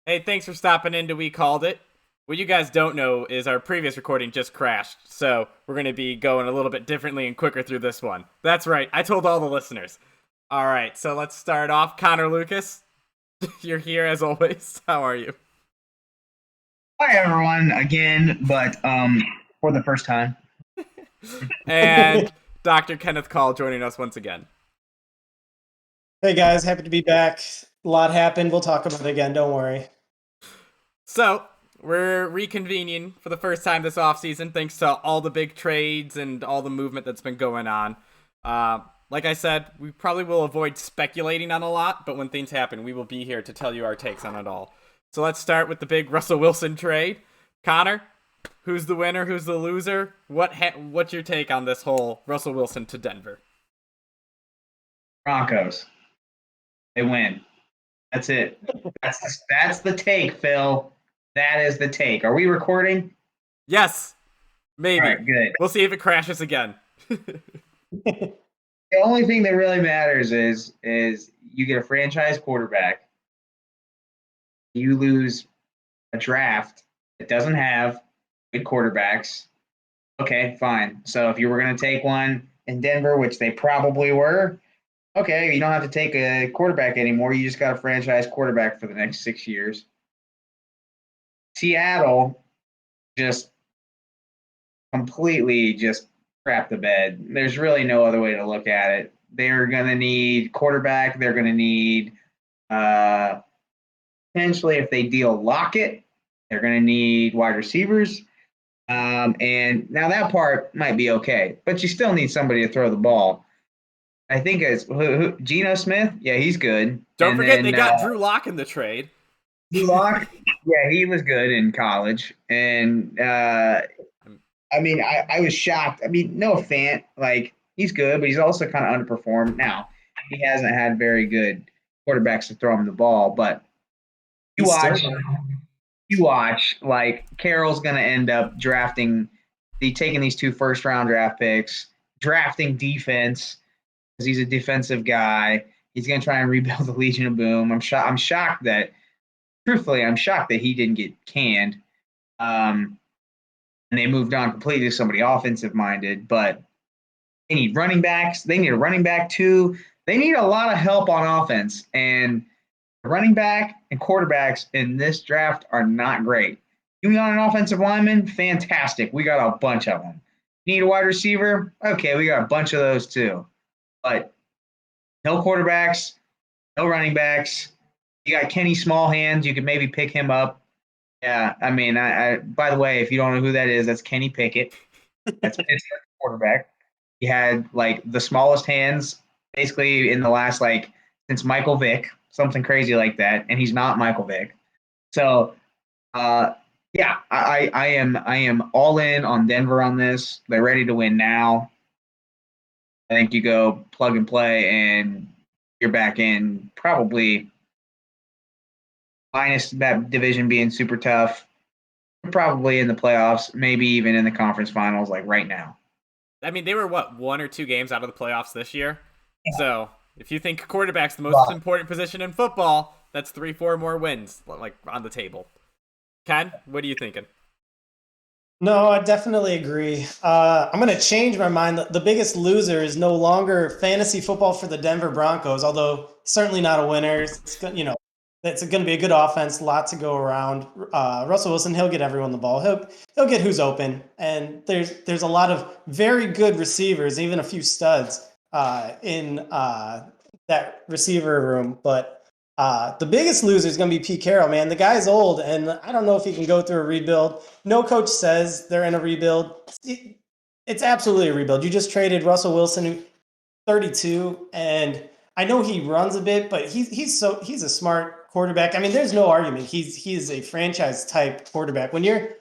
Hey, thanks for stopping in to We Called It. What you guys don't know is our previous recording just crashed, so we're going to be going a little bit differently and quicker through this one. That's right, I told all the listeners. All right, so let's start off. Connor Lucas, you're here as always. How are you? Hi everyone again, but for the first time. And Dr. Kenneth Call joining us once again. Hey guys, happy to be back. A lot happened. We'll talk about it again. Don't worry. So, we're reconvening for the first time this offseason thanks to all the big trades and all the movement that's been going on. Like I said, we probably will avoid speculating on a lot, but when things happen, we will be here to tell you our takes on it all. So let's start with the big Russell Wilson trade. Connor, who's the winner? Who's the loser? What's your take on this whole Russell Wilson to Denver? Broncos. They win. That's it. That's the take, Phil. That is the take. Are we recording? Yes, All maybe. right, good. We'll see if it crashes again. The only thing that really matters is you get a franchise quarterback. You lose a draft that doesn't have good quarterbacks. Okay, fine. So if you were going to take one in Denver, which they probably were, okay, you don't have to take a quarterback anymore. You just got a franchise quarterback for the next 6 years. Seattle just completely just crap the bed. There's really no other way to look at it. They're going to need quarterback. They're going to need uh, potentially if they deal Lockett, they're going to need wide receivers. And now that part might be okay, but you still need somebody to throw the ball. I think it's Geno Smith. Yeah, he's good. Don't And forget then they got Drew Lock in the trade. Drew Lock. Yeah, he was good in college. And I mean, I was shocked. I mean, Noah Fant, like he's good, but he's also kind of underperformed. Now he hasn't had very good quarterbacks to throw him the ball, but you watch, like Carroll's going to end up taking these two first round draft picks, drafting defense because he's a defensive guy. He's going to try and rebuild the Legion of Boom. I'm shocked that, truthfully, I'm shocked that he didn't get canned. And they moved on completely to somebody offensive minded. But they need running backs. They need a running back too. They need a lot of help on offense. And running back and quarterbacks in this draft are not great. You got an offensive lineman? Fantastic. We got a bunch of them. Need a wide receiver? Okay, we got a bunch of those too. But no quarterbacks, no running backs. You got Kenny Smallhands. You could maybe pick him up. Yeah, I mean, I by the way, if you don't know who that is, that's Kenny Pickett. That's Pittsburgh quarterback. He had like the smallest hands basically in the last since Michael Vick, something crazy like that, and he's not Michael Vick. So, yeah, I am all in on Denver on this. They're ready to win now. I think you go plug and play, and you're back in probably minus that division being super tough. Probably in the playoffs, maybe even in the conference finals, like right now. I mean, they were what, one or two games out of the playoffs this year? Yeah. So if you think quarterback's the most important position in football, that's 3-4 more wins like on the table. Ken, what are you thinking? No, I definitely agree. I'm going to change my mind. The biggest loser is no longer fantasy football for the Denver Broncos, although certainly not a winner. It's going to be a good offense, lot to go around. Russell Wilson, he'll get everyone the ball. He'll get who's open, and there's a lot of very good receivers, even a few studs in that receiver room. But the biggest loser is going to be Pete Carroll, man. The guy's old, and I don't know if he can go through a rebuild. No coach says they're in a rebuild. It's absolutely a rebuild. You just traded Russell Wilson, 32, and I know he runs a bit, but he's a smart quarterback. I mean, there's no argument. He's a franchise type quarterback. When you're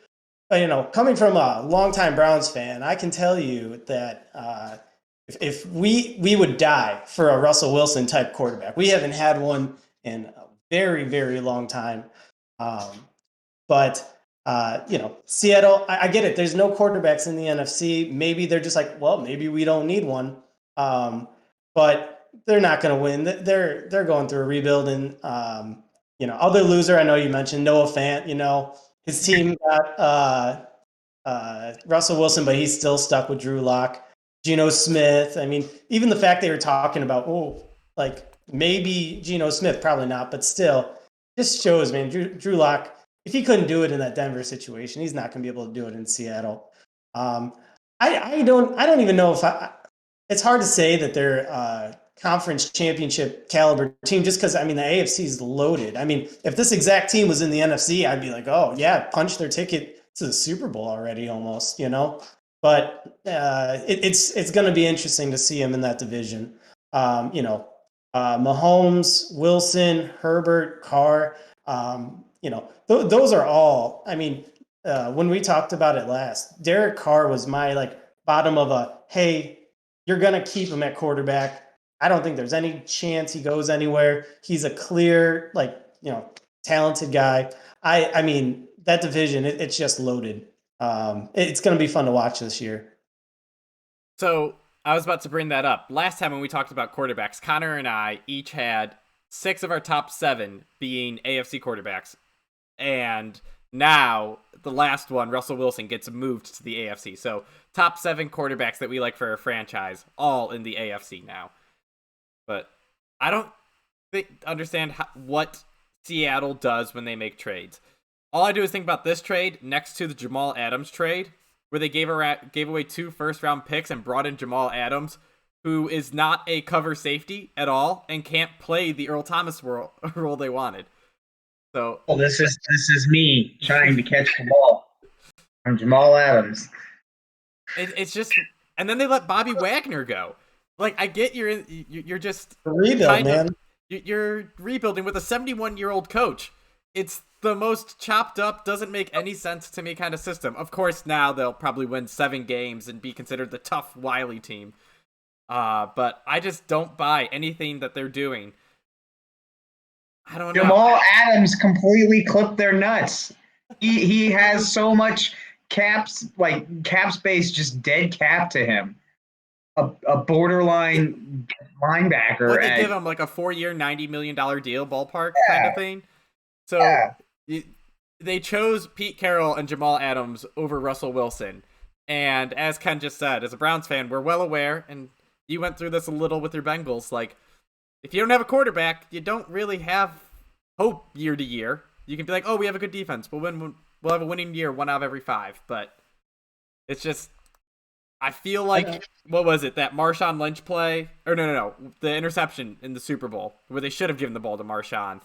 coming from a longtime Browns fan, I can tell you that if we would die for a Russell Wilson type quarterback. We haven't had one in a very, very long time. But Seattle, I get it. There's no quarterbacks in the NFC. Maybe they're just like, well, maybe we don't need one. But they're not going to win. They're going through a rebuild, and other loser I know you mentioned, Noah Fant, his team got Russell Wilson, but he's still stuck with Drew Lock. Geno Smith. I mean, even the fact they were talking about, maybe Geno Smith, probably not, but still, just shows, man, Drew Lock, if he couldn't do it in that Denver situation, he's not going to be able to do it in Seattle. I don't even know if it's hard to say that they're conference championship caliber team just because, the AFC is loaded. If this exact team was in the NFC, I'd be like, oh, yeah, punch their ticket to the Super Bowl already almost, But it's going to be interesting to see him in that division. Mahomes, Wilson, Herbert, Carr, those are all, when we talked about it last, Derek Carr was my bottom of hey, you're going to keep him at quarterback. I don't think there's any chance he goes anywhere. He's a clear, talented guy. That division, it's just loaded. It's going to be fun to watch this year. So I was about to bring that up. Last time when we talked about quarterbacks, Connor and I each had 6 of our top 7 being AFC quarterbacks. And now the last one, Russell Wilson, gets moved to the AFC. So top 7 quarterbacks that we like for our franchise, all in the AFC now. But I don't understand what Seattle does when they make trades. All I do is think about this trade next to the Jamal Adams trade, where they gave away 2 first-round picks and brought in Jamal Adams, who is not a cover safety at all and can't play the Earl Thomas role they wanted. So, this is me trying to catch the ball. I'm Jamal Adams. It's just, and then they let Bobby Wagner go. I get you're just rebuild, man. You're rebuilding with a 71-year-old coach. It's the most chopped up, doesn't make any sense to me kind of system. Of course, now they'll probably win 7 games and be considered the tough, wily team. But I just don't buy anything that they're doing. I don't know. Jamal Adams completely clipped their nuts. He has so much cap space, just dead cap to him. A borderline linebacker. What they give him, a 4-year, $90 million deal ballpark kind of thing. So they chose Pete Carroll and Jamal Adams over Russell Wilson. And as Ken just said, as a Browns fan, we're well aware, and you went through this a little with your Bengals, if you don't have a quarterback, you don't really have hope year to year. You can be like, oh, we have a good defense. We'll have a winning year 1 out of every 5. But it's just, I feel like, what was it, that Marshawn Lynch play? Or no, the interception in the Super Bowl, where they should have given the ball to Marshawn.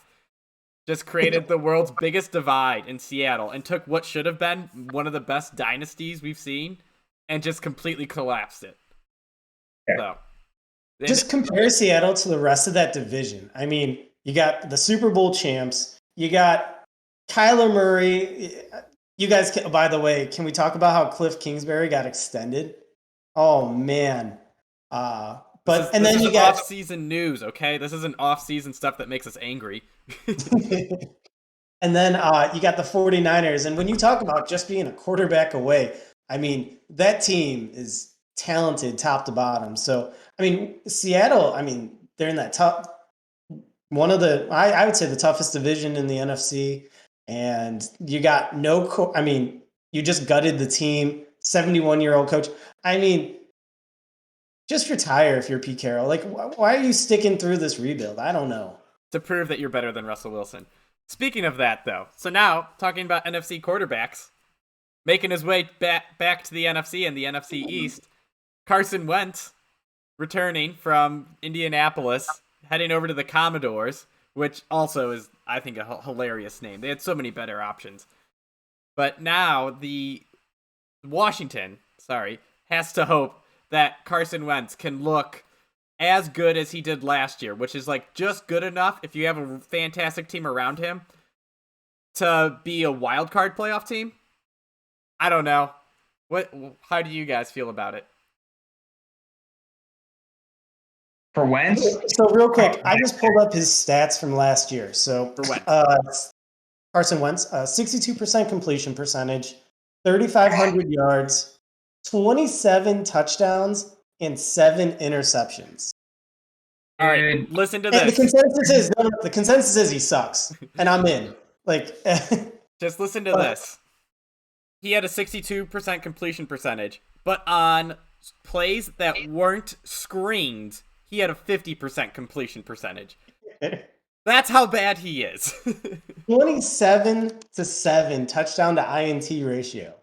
Just created the world's biggest divide in Seattle and took what should have been one of the best dynasties we've seen and just completely collapsed it. Yeah. So, just compare Seattle to the rest of that division. You got the Super Bowl champs. You got Kyler Murray. You guys, by the way, can we talk about how Cliff Kingsbury got extended? Oh, man. Then you got off-season news, okay? This isn't off-season stuff that makes us angry. And then you got the 49ers. And when you talk about just being a quarterback away, that team is talented top to bottom. So, Seattle, they're in that top, one of the, I would say the toughest division in the NFC. And you got you just gutted the team, 71-year-old coach. Just retire if you're Pete Carroll. Why are you sticking through this rebuild? I don't know. To prove that you're better than Russell Wilson. Speaking of that, though, so now, talking about NFC quarterbacks, making his way back to the NFC and the NFC East, Carson Wentz, returning from Indianapolis, heading over to the Commodores, which also is, I think, a hilarious name. They had so many better options. But now, Washington has to hope that Carson Wentz can look as good as he did last year, which is just good enough if you have a fantastic team around him to be a wild card playoff team. I don't know. How do you guys feel about it? For Wentz? So real quick, I just pulled up his stats from last year. So for Wentz. Carson Wentz, 62% completion percentage, 3,500 yards, 27 touchdowns, and 7 interceptions. All right, listen to And this. the consensus is he sucks, and I'm in. Like, Just listen to this. He had a 62% completion percentage, but on plays that weren't screened, he had a 50% completion percentage. That's how bad he is. 27-7 touchdown to INT ratio.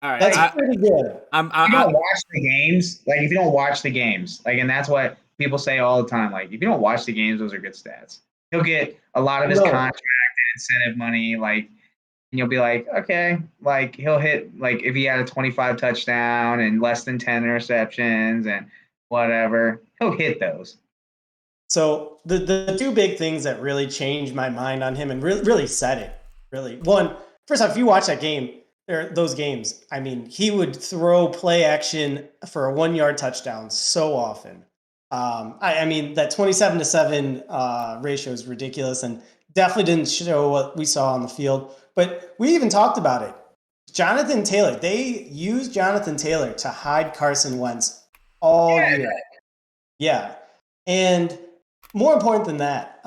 All right, That's pretty good. If you don't watch the games, if you don't watch the games, and that's what people say all the time. Like, if you don't watch the games, those are good stats. He'll get a lot of his contract and incentive money, and you'll be like, okay, he'll hit, if he had a 25 touchdown and less than 10 interceptions and whatever, he'll hit those. So the two big things that really changed my mind on him and really said it, really. One, first off, if you watch those games, I mean, he would throw play action for a 1-yard touchdown so often. I mean, that 27-7 ratio is ridiculous and definitely didn't show what we saw on the field. But we even talked about it. Jonathan Taylor, they used Jonathan Taylor to hide Carson Wentz all year. Yeah. And more important than that,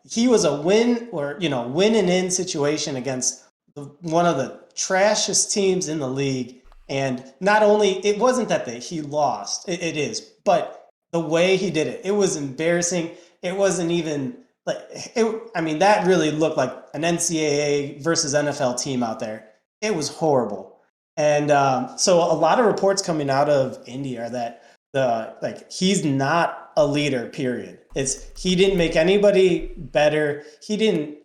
he was a win and in situation against one of the trashiest teams in the league. And not only, it wasn't that he lost, it is, but the way he did it, it was embarrassing. It wasn't even that really looked like an NCAA versus NFL team out there. It was horrible. And so a lot of reports coming out of Indy are that he's not a leader, period. He didn't make anybody better. He didn't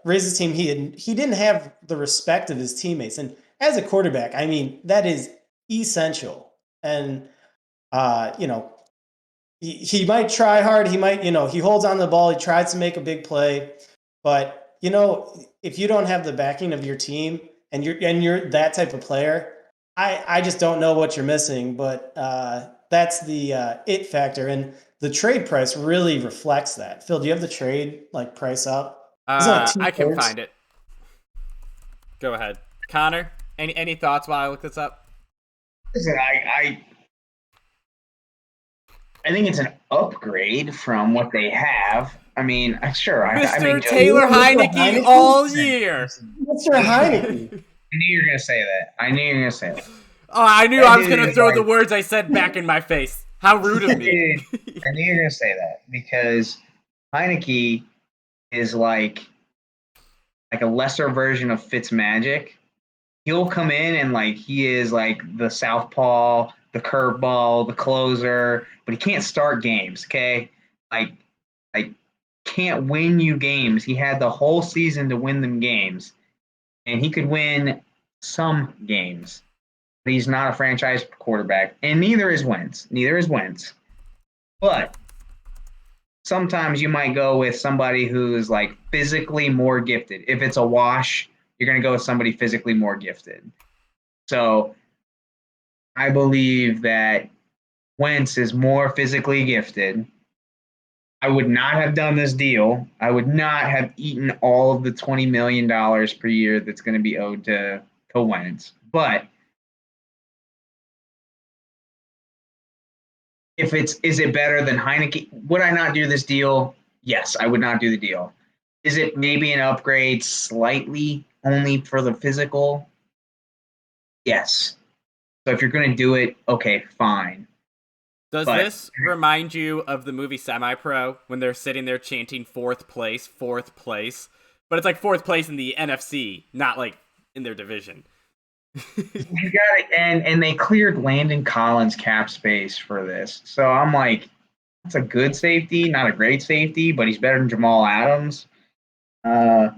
raise his team. He didn't have the respect of his teammates. And as a quarterback, I mean, that is essential. And he might try hard. He might, he holds on to the ball. He tries to make a big play. But, if you don't have the backing of your team and you're that type of player, I just don't know what you're missing. But that's the it factor. And the trade price really reflects that. Phil, do you have the trade price up? I can find it. Go ahead. Connor, any thoughts while I look this up? Listen, I think it's an upgrade from what they have. I mean, sure. Mr. Taylor Heineke all year. Mr. Heineke. I knew you were going to say that. Oh, I knew I was going to throw the words I said back in my face. How rude of me. I knew you were going to say that because Heineke is like a lesser version of Fitzmagic. He'll come in and he is the southpaw, the curveball, the closer, but he can't start games, okay? Can't win you games. He had the whole season to win them games, and he could win some games. But he's not a franchise quarterback, and neither is Wentz. But sometimes you might go with somebody who's physically more gifted. If it's a wash, you're going to go with somebody physically more gifted. So I believe that Wentz is more physically gifted. I would not have done this deal. I would not have eaten all of the $20 million per year that's going to be owed to Wentz. But is it better than Heineke? Would I not do this deal? Yes, I would not do the deal. Is it maybe an upgrade slightly only for the physical? Yes. So if you're going to do it, okay, fine. Does this remind you of the movie Semi-Pro when they're sitting there chanting fourth place? But it's fourth place in the NFC, not in their division. You got it, and they cleared Landon Collins' cap space for this. So I'm that's a good safety, not a great safety, but he's better than Jamal Adams. I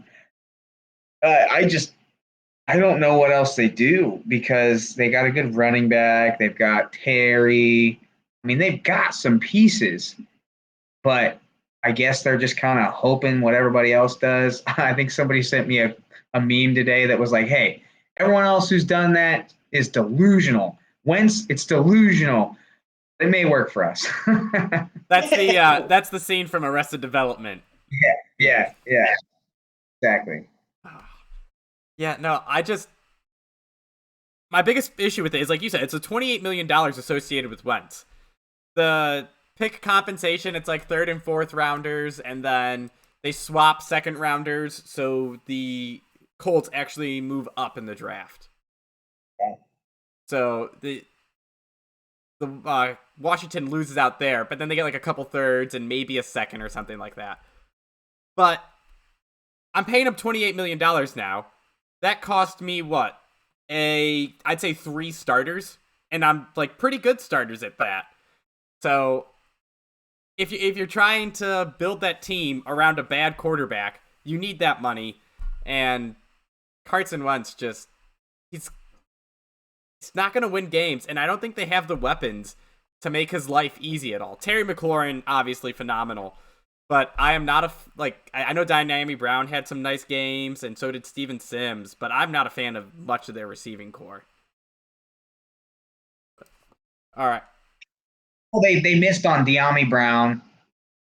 don't know what else they do because they got a good running back. They've got Terry. I mean, they've got some pieces, but I guess they're just kind of hoping what everybody else does. I think somebody sent me a meme today that was hey, everyone else who's done that is delusional. Wentz, it's delusional. It may work for us. That's the scene from Arrested Development. Yeah. Exactly. Yeah, no, my biggest issue with it is, like you said, it's a $28 million associated with Wentz. The pick compensation. It's like third and fourth rounders, and then they swap second rounders, so the Colts actually move up in the draft. Okay. So the Washington loses out there, but then they get like a couple thirds and maybe a second or something like that. But I'm paying them $28 million now. That cost me what? I'd say 3 starters, and I'm like pretty good starters at that. So if you're trying to build that team around a bad quarterback, you need that money. And Carson Wentz he's not going to win games, and I don't think they have the weapons to make his life easy at all. Terry McLaurin, obviously phenomenal, but I am not I know Dynami Brown had some nice games, and so did Steven Sims, but I'm not a fan of much of their receiving core. All right. Well, they missed on De'Ami Brown.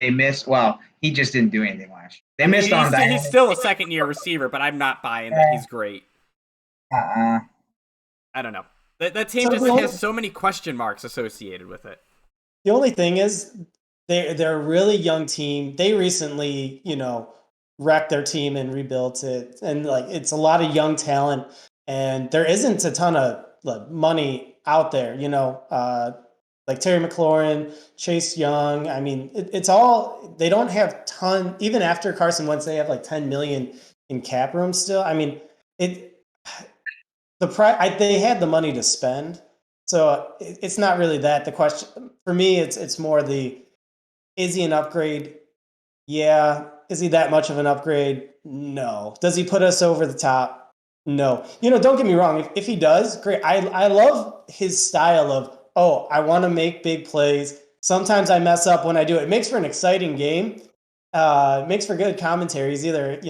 They missed. Well, he just didn't do anything last year. They missed on that. He's still a second-year receiver, but I'm not buying that he's great. I don't know. That team just has so many question marks associated with it. The only thing is, they're a really young team. They recently, wrecked their team and rebuilt it, and like it's a lot of young talent, and there isn't a ton of money out there. Like Terry McLaurin, Chase Young. I mean, it's all, they don't have ton, even after Carson Wentz, they have like 10 million in cap room still. I mean, they had the money to spend. So it's not really that. The question for me, it's more is he an upgrade? Yeah. Is he that much of an upgrade? No. Does he put us over the top? No. Don't get me wrong. If he does, great. I love his style of, I want to make big plays. Sometimes I mess up when I do it. It makes for an exciting game. It makes for good commentary. He's either,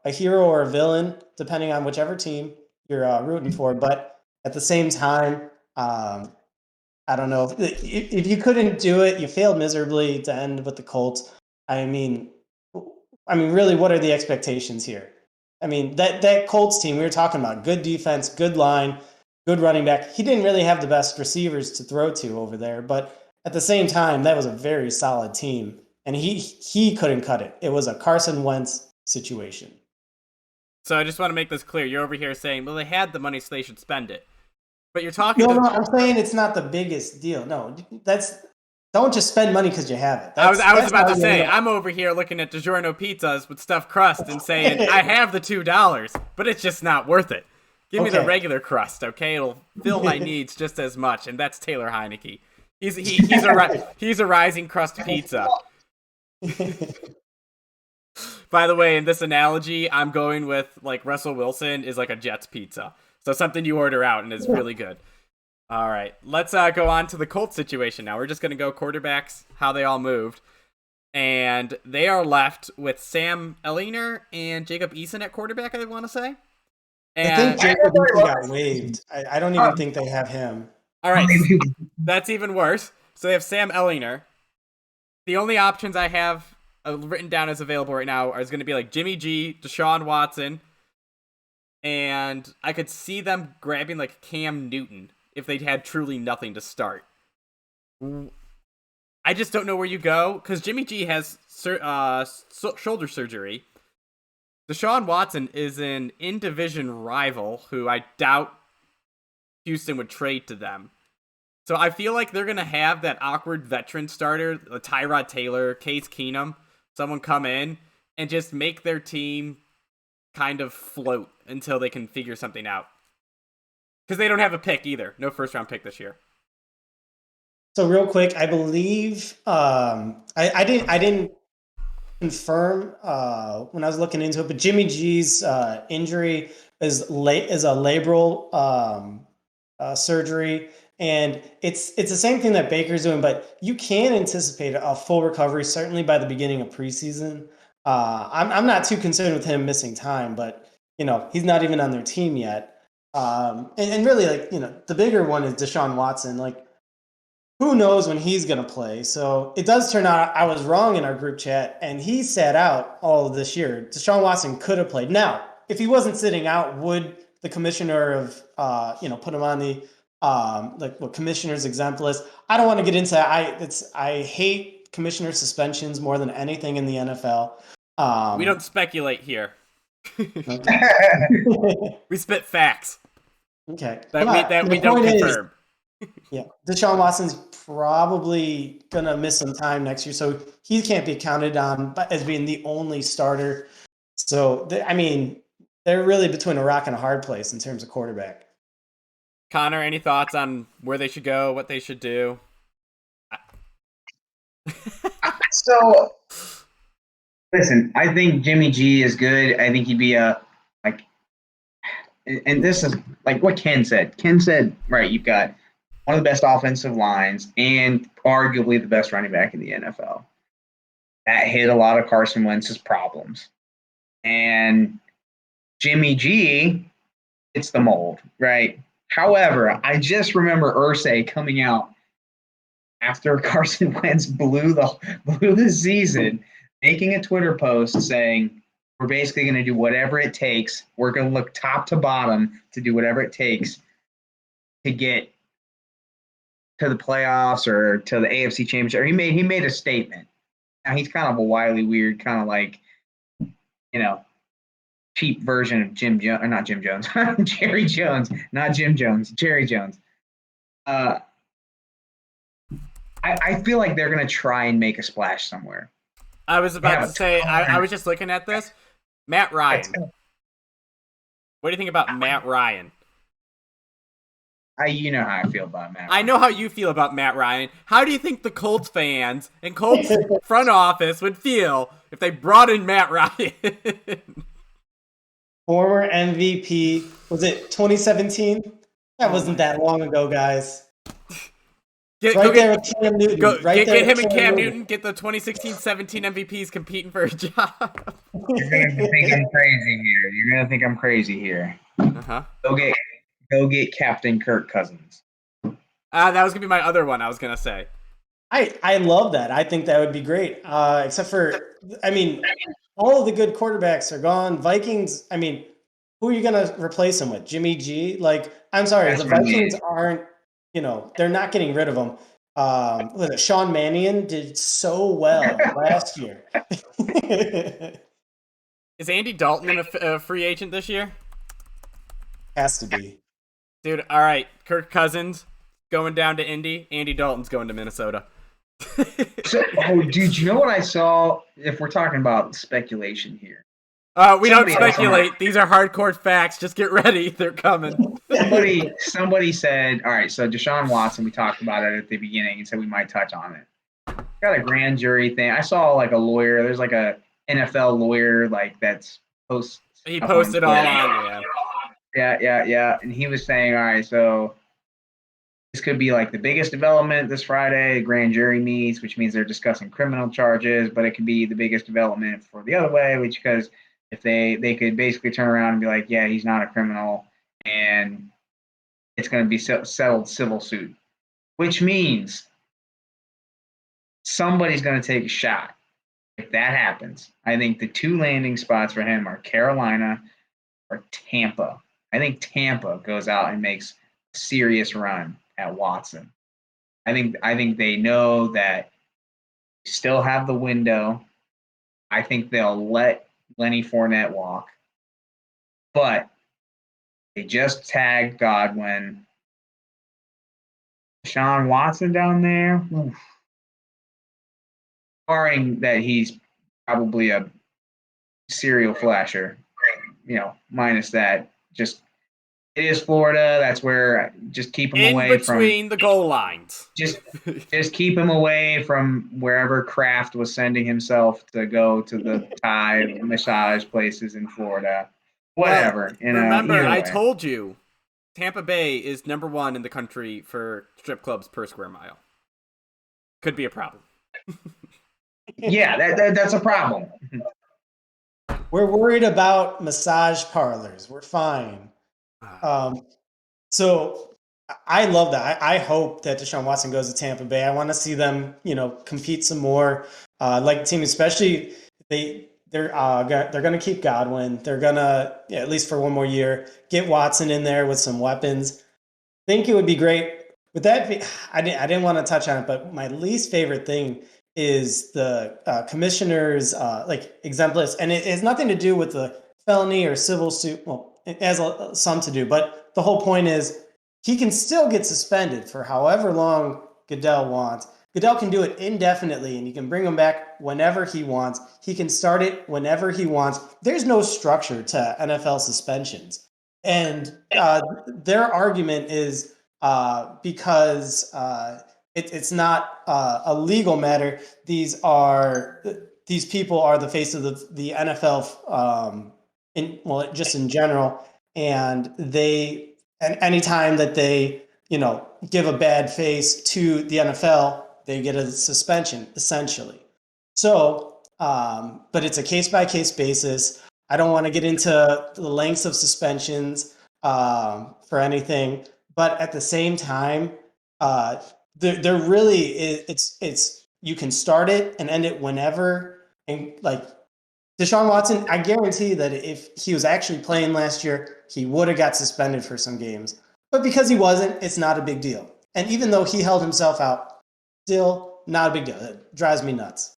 a hero or a villain, depending on whichever team you're rooting for. But at the same time, I don't know. If you couldn't do it, you failed miserably to end with the Colts. I mean, really, what are the expectations here? I mean, that Colts team we were talking about, good defense, good line, good running back. He didn't really have the best receivers to throw to over there, but at the same time, that was a very solid team, and he couldn't cut it. It was a Carson Wentz situation. So I just want to make this clear. You're over here saying, well, they had the money, so they should spend it. But you're talking. No, I'm saying it's not the biggest deal. No, don't just spend money because you have it. I was about to say, I'm over here looking at DiGiorno pizzas with stuffed crust and saying, I have the $2, but it's just not worth it. Give me the regular crust, okay? It'll fill my needs just as much, and that's Taylor Heineke. He's a rising crust pizza. By the way, in this analogy, I'm going with like Russell Wilson is like a Jets pizza, so something you order out and is really good. All right, let's go on to the Colts situation now. We're just gonna go quarterbacks, how they all moved, and they are left with Sam Ehlinger and Jacob Eason at quarterback. I want to say. And I think Jacob Eason got waived. I don't even think they have him. All right, that's even worse. So they have Sam Ehlinger. The only options I have written down as available right now is going to be like Jimmy G, Deshaun Watson, and I could see them grabbing like Cam Newton if they had truly nothing to start. I just don't know where you go because Jimmy G has shoulder surgery. Deshaun Watson is an in-division rival who I doubt Houston would trade to them. So I feel like they're going to have that awkward veteran starter, Tyrod Taylor, Case Keenum, someone come in and just make their team kind of float until they can figure something out. Because they don't have a pick either. No first-round pick this year. So real quick, I believe I didn't confirm when I was looking into it, but Jimmy G's injury is a labral surgery, and it's the same thing that Baker's doing, but you can anticipate a full recovery certainly by the beginning of preseason. I'm not too concerned with him missing time, but he's not even on their team yet. And really, the bigger one is Deshaun Watson. Who knows when he's going to play? So it does turn out I was wrong in our group chat, and he sat out all of this year. Deshaun Watson could have played. Now, if he wasn't sitting out, would the commissioner have, put him on the commissioner's exempt list? I don't want to get into that. I hate commissioner suspensions more than anything in the NFL. We don't speculate here. Okay. We spit facts Okay. that we The don't point is, confirm. yeah, Deshaun Watson's probably gonna miss some time next year, so he can't be counted on as being the only starter. So I mean, they're really between a rock and a hard place in terms of quarterback. Connor, any thoughts on where they should go, what they should do? So, listen, I think Jimmy G is good. I think he'd be and this is like what Ken said. Ken said, right, you've got one of the best offensive lines and arguably the best running back in the NFL. That hit a lot of Carson Wentz's problems. And Jimmy G fits the mold, right? However, I just remember Irsay coming out after Carson Wentz blew the season, making a Twitter post saying, we're basically going to do whatever it takes. We're going to look top to bottom to do whatever it takes to get to the playoffs or to the AFC Championship. He made a statement. Now he's kind of a wily, weird, kind of like, cheap version of Jim Jones, or not Jim Jones, Jerry Jones, not Jim Jones, Jerry Jones. I feel like they're going to try and make a splash somewhere. I was about to say, I was just looking at this. Matt Ryan. What do you think about Matt Ryan? You know how I feel about Matt Ryan. I know how you feel about Matt Ryan. How do you think the Colts fans and Colts front office would feel if they brought in Matt Ryan? Former MVP. Was it 2017? That wasn't that long ago, guys. Get him and Cam Newton. Get the 2016-17 MVPs competing for a job. You're gonna think I'm crazy here. You're gonna think I'm crazy here. Uh-huh. Go get Captain Kirk Cousins. That was gonna be my other one. I was gonna say. I love that. I think that would be great. Except for, all of the good quarterbacks are gone. Vikings. Who are you gonna replace him with? Jimmy G? I'm sorry, the Vikings aren't. They're not getting rid of him. Sean Mannion did so well last year. Is Andy Dalton a free agent this year? Has to be. Dude, all right. Kirk Cousins going down to Indy. Andy Dalton's going to Minnesota. Dude, you know what I saw? If we're talking about speculation here. We don't speculate. These are hardcore facts. Just get ready. They're coming. Somebody said, all right, so Deshaun Watson, we talked about it at the beginning and said we might touch on it. Got a grand jury thing. I saw a lawyer. There's a NFL lawyer that's posts. He posted all on, Yeah. And he was saying, all right, so this could be the biggest development this Friday. Grand jury meets, which means they're discussing criminal charges, but it could be the biggest development for the other way, because if they could basically turn around and be like, yeah, he's not a criminal, and it's going to be settled civil suit, which means somebody's going to take a shot. If that happens, I think the two landing spots for him are Carolina or Tampa. I think Tampa goes out and makes a serious run at Watson. I think they know that they still have the window. I think they'll let Lenny Fournette walk. But they just tagged Godwin. Deshaun Watson down there. Oof. Barring that he's probably a serial flasher, minus that. Just it is Florida. That's where just keep him away from between the goal lines. Just keep him away from wherever Kraft was sending himself to go to the Thai massage places in Florida. Whatever. Remember, I told you, Tampa Bay is #1 in the country for strip clubs per square mile. Could be a problem. Yeah, that's a problem. We're worried about massage parlors. We're fine. So I love that. I hope that Deshaun Watson goes to Tampa Bay. I want to see them, compete some more. The team, especially they're going to keep Godwin. They're going to, at least for one more year, get Watson in there with some weapons. I think it would be great. With that, I didn't want to touch on it, but my least favorite thing is the commissioner's like exemplis, and it has nothing to do with the felony or civil suit. Well, it has some to do, but the whole point is he can still get suspended for however long Goodell wants. Goodell can do it indefinitely, and he can bring him back whenever he wants. He can start it whenever he wants. There's no structure to NFL suspensions. And their argument is because it's not a legal matter. These people are the face of the NFL, just in general, and anytime that they give a bad face to the NFL, they get a suspension essentially. So, but it's a case by case basis. I don't want to get into the lengths of suspensions for anything, but at the same time, there really is, it's you can start it and end it whenever. And like Deshaun Watson, I guarantee that if he was actually playing last year, he would have got suspended for some games. But because he wasn't, it's not a big deal. And even though he held himself out, still not a big deal. It drives me nuts.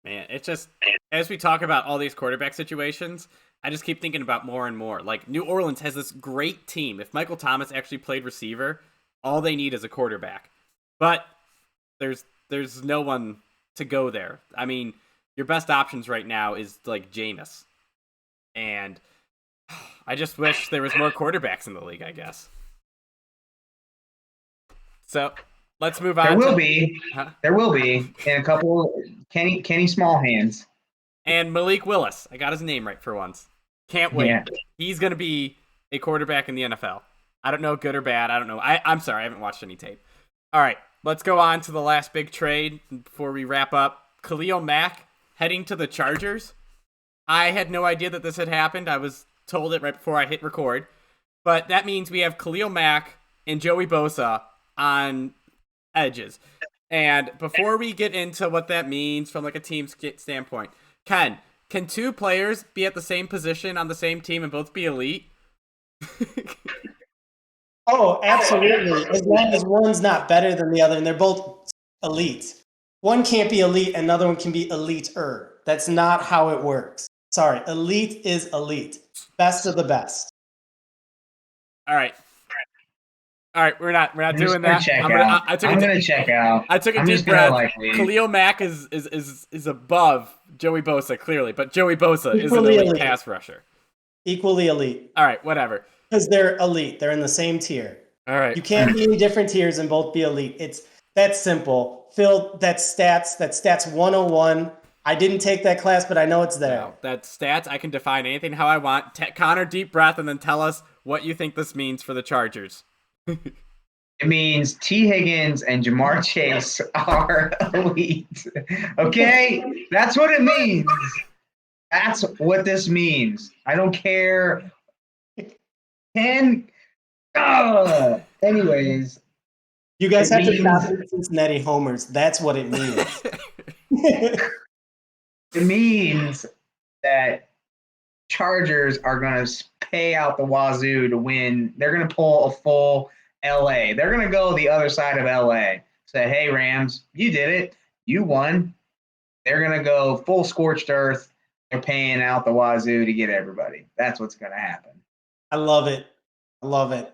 Man, it's just, as we talk about all these quarterback situations, I just keep thinking about more and more. Like, New Orleans has this great team. If Michael Thomas actually played receiver, all they need is a quarterback. But there's no one to go there. I mean, your best options right now is, like, Jameis. And I just wish there was more quarterbacks in the league, I guess. So, let's move on. There will be in a couple. Kenny Smallhands and Malik Willis. I got his name right for once. Can't wait. Yeah. He's gonna be a quarterback in the NFL. I don't know, good or bad. I don't know. I'm sorry, I haven't watched any tape. All right, let's go on to the last big trade before we wrap up. Khalil Mack heading to the Chargers. I had no idea that this had happened. I was told it right before I hit record. But that means we have Khalil Mack and Joey Bosa on edges. And before we get into what that means from like a team standpoint, can two players be at the same position on the same team and both be elite? Oh, absolutely. As long as one's not better than the other and they're both elite. One can't be elite, another one can be elite-er. That's not how it works. Sorry, elite is elite. Best of the best. All right, we're not doing that. I'm gonna check out. I took a deep breath. Khalil Mack is above Joey Bosa clearly, but Joey Bosa is an elite pass rusher. Equally elite. All right, whatever. Because they're elite. They're in the same tier. All right. You can't be in different tiers and both be elite. It's that simple. Phil, that's stats 101. I didn't take that class, but I know it's there. No, that's stats. I can define anything how I want. Connor, deep breath, and then tell us what you think this means for the Chargers. It means T. Higgins and Jamar Chase are elite. Okay? That's what it means. That's what this means. I don't care. Anyways. You guys have to stop with Cincinnati homers. That's what it means. It means that Chargers are going to pay out the wazoo to win. They're going to pull a full LA. They're going to go the other side of LA. Say, hey, Rams, you did it. You won. They're going to go full scorched earth. They're paying out the wazoo to get everybody. That's what's going to happen. I love it.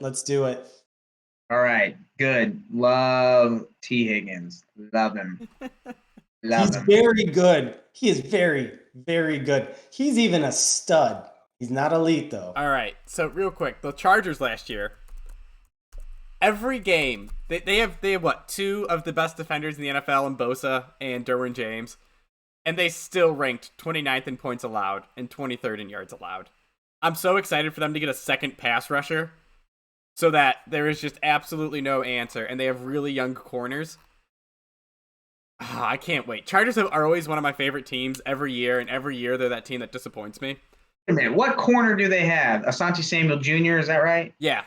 Let's do it. All right. Good. Love T. Higgins. Love him. He's very good. He is very, very good. He's even a stud. He's not elite, though. All right. So, real quick, the Chargers last year, every game, they have what, two of the best defenders in the NFL in Bosa and Derwin James, and they still ranked 29th in points allowed and 23rd in yards allowed. I'm so excited for them to get a second pass rusher so that there is just absolutely no answer, and they have really young corners. I can't wait. Chargers are always one of my favorite teams every year, and every year they're that team that disappoints me. Wait a minute, what corner do they have? Asante Samuel Jr., is that right? Yeah.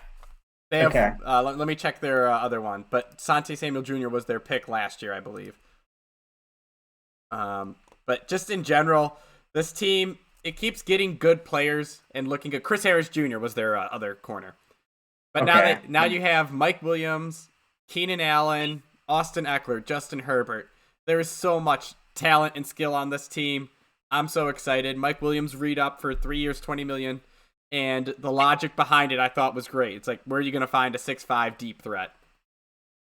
They have, okay. Let me check their other one, but Asante Samuel Jr. was their pick last year, I believe. But just in general, this team, it keeps getting good players and looking good. Chris Harris Jr. was their other corner. But now you have Mike Williams, Keenan Allen, Austin Eckler, Justin Herbert. There is so much talent and skill on this team. I'm so excited. Mike Williams re-up for 3 years, $20 million. And the logic behind it I thought was great. It's like, where are you going to find a 6'5" deep threat?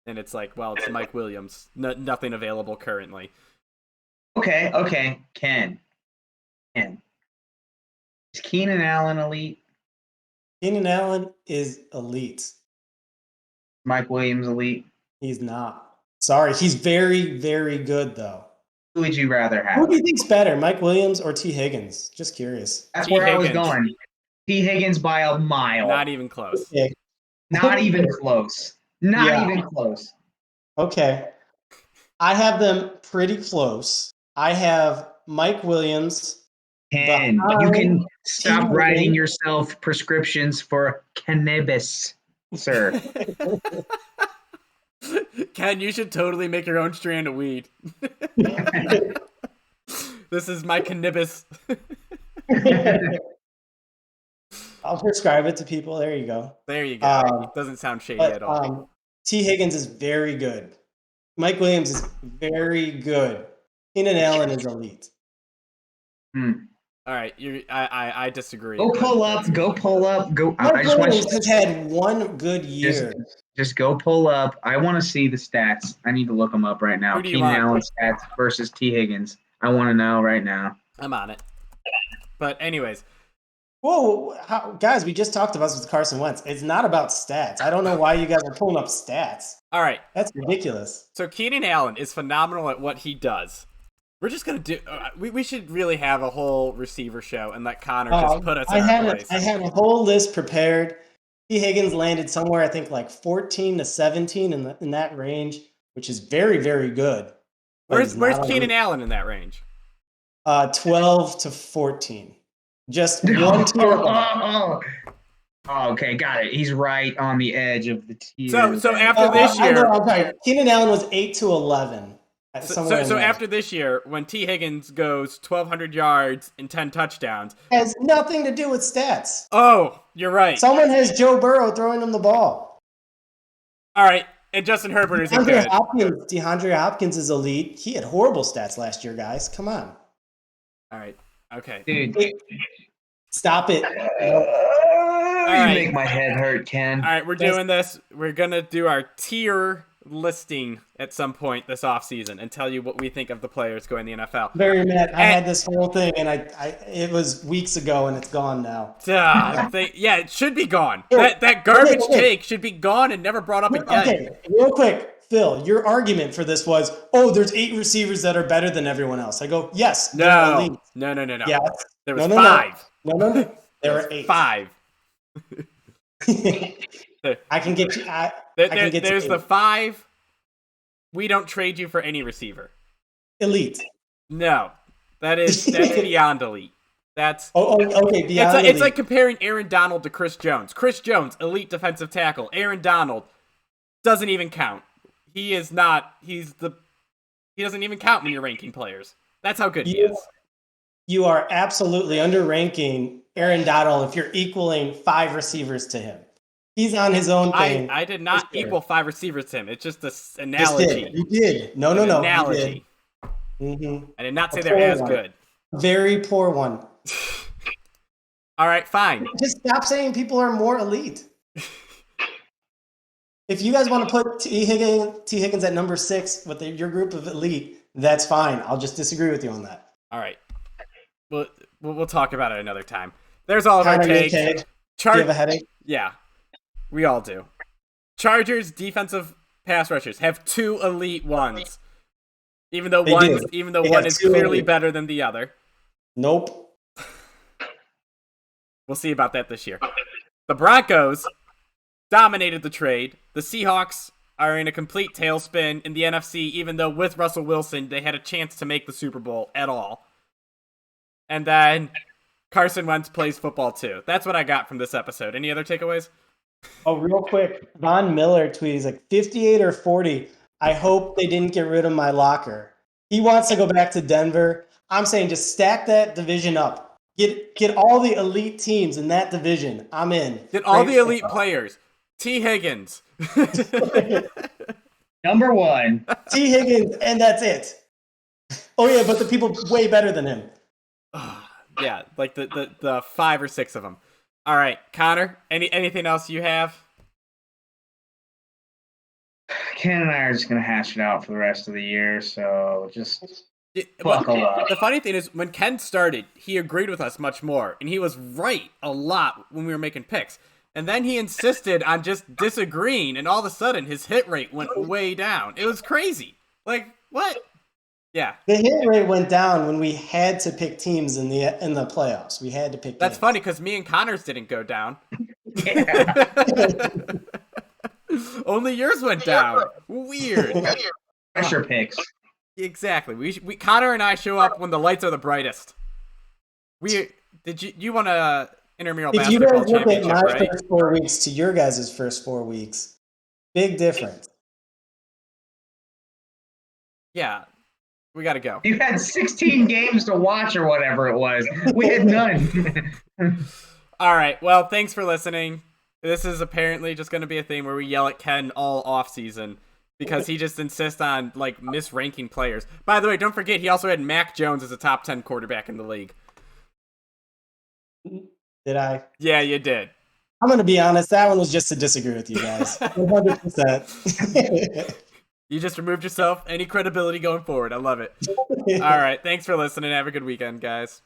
And it's like, well, it's Mike Williams. Nothing available currently. Okay. Ken. Is Keenan Allen elite? Keenan Allen is elite. Mike Williams elite? He's not. Sorry, he's very, very good, though. Who would you rather have? Who do you think's better, Mike Williams or T. Higgins? Just curious. That's T. where I was Higgins. going. T. Higgins by a mile. Not even close. Okay. Not even close. Not even close. Okay. I have them pretty close. I have Mike Williams. Ken, you can stop writing yourself prescriptions for cannabis, sir. Ken, you should totally make your own strand of weed. This is my cannabis. I'll prescribe it to people. There you go. There you go. Doesn't sound shady at all. T. Higgins is very good. Mike Williams is very good. Keenan Allen is elite. All right, I disagree. Go pull up. Mike Williams has had one good year. Just go pull up. I want to see the stats. I need to look them up right now. Keenan Allen stats versus T. Higgins. I want to know right now. I'm on it. But anyways. Whoa, guys, we just talked about this with Carson Wentz. It's not about stats. I don't know why you guys are pulling up stats. All right. That's ridiculous. So Keenan Allen is phenomenal at what he does. We're just going to do we should really have a whole receiver show and let Connor just put us in our place. I had a whole list prepared. T. Higgins landed somewhere, I think, like 14 to 17 in that range, which is very, very good. Where's Keenan Allen in that range? 12 to 14. Just one tier. Okay, got it. He's right on the edge of the tier. So after this year, okay. Keenan Allen was 8 to 11. So after this year, when T. Higgins goes 1,200 yards and 10 touchdowns, has nothing to do with stats. Oh, you're right. Someone has Joe Burrow throwing him the ball. All right, and Justin Herbert is good. DeAndre Hopkins is elite. He had horrible stats last year, guys. Come on. All right. Okay. Dude. Stop it. You make my head hurt, Ken. All right, we're doing this. We're going to do our tier listing at some point this offseason and tell you what we think of the players going in the NFL. Very mad. I had this whole thing, and it was weeks ago, and it's gone now. Yeah, it should be gone. That garbage take should be gone and never brought up again. Okay, real quick. Phil, your argument for this was, there's 8 receivers that are better than everyone else. I go, yes. No. Yeah. There was 5. No. There were 8. 5. I can get you. There's the 5. We don't trade you for any receiver. Elite. No, that's beyond elite. That's okay. Beyond it's like comparing Aaron Donald to Chris Jones. Chris Jones, elite defensive tackle. Aaron Donald doesn't even count. He is not. He doesn't even count when you're ranking players. That's how good he is. You are absolutely underranking Aaron Donald if you're equaling 5 receivers to him. He's on his own thing. I did not equal 5 receivers to him. It's just this analogy. You did. No. Analogy. Mm-hmm. I did not say they're as good. Very poor one. All right, fine. Just stop saying people are more elite. If you guys want to put T. Higgins at number 6 with your group of elite, that's fine. I'll just disagree with you on that. All right. We'll talk about it another time. There's all of our takes. Do you have a headache? Yeah, we all do. Chargers defensive pass rushers have 2 elite ones, even though one is clearly better than the other. Nope. We'll see about that this year. The Broncos dominated the trade. The Seahawks are in a complete tailspin in the NFC, even though with Russell Wilson, they had a chance to make the Super Bowl at all. And then Carson Wentz plays football too. That's what I got from this episode. Any other takeaways? Real quick. Von Miller tweets, he's like 58 or 40. I hope they didn't get rid of my locker. He wants to go back to Denver. I'm saying just stack that division up. Get all the elite teams in that division. I'm in. Get all the elite players. T. Higgins. Number 1. T. Higgins, and that's it. Oh yeah, but the people way better than him. Yeah, like the 5 or 6 of them. All right, Connor, anything else you have? Ken and I are just gonna hash it out for the rest of the year, so just buckle up. The funny thing is, when Ken started, he agreed with us much more, and he was right a lot when we were making picks. And then he insisted on just disagreeing, and all of a sudden, his hit rate went way down. It was crazy. Like, what? Yeah. The hit rate went down when we had to pick teams in the playoffs. We had to pick. That's games. funny because me and Connor's didn't go down. Yeah. Only yours went down. Weird. Pressure picks. Exactly. We Connor and I show up when the lights are the brightest. You won a intramural If you basketball guys look at championship, my right? first 4 weeks to your guys' first 4 weeks, big difference. Yeah. We got to go. You had 16 games to watch or whatever it was. We had none. All right. Well, thanks for listening. This is apparently just going to be a thing where we yell at Ken all off season because he just insists on like misranking players. By the way, don't forget he also had Mac Jones as a top 10 quarterback in the league. Did I? Yeah, you did. I'm going to be honest. That one was just to disagree with you guys. 100%. You just removed yourself any credibility going forward. I love it. All right. Thanks for listening. Have a good weekend, guys.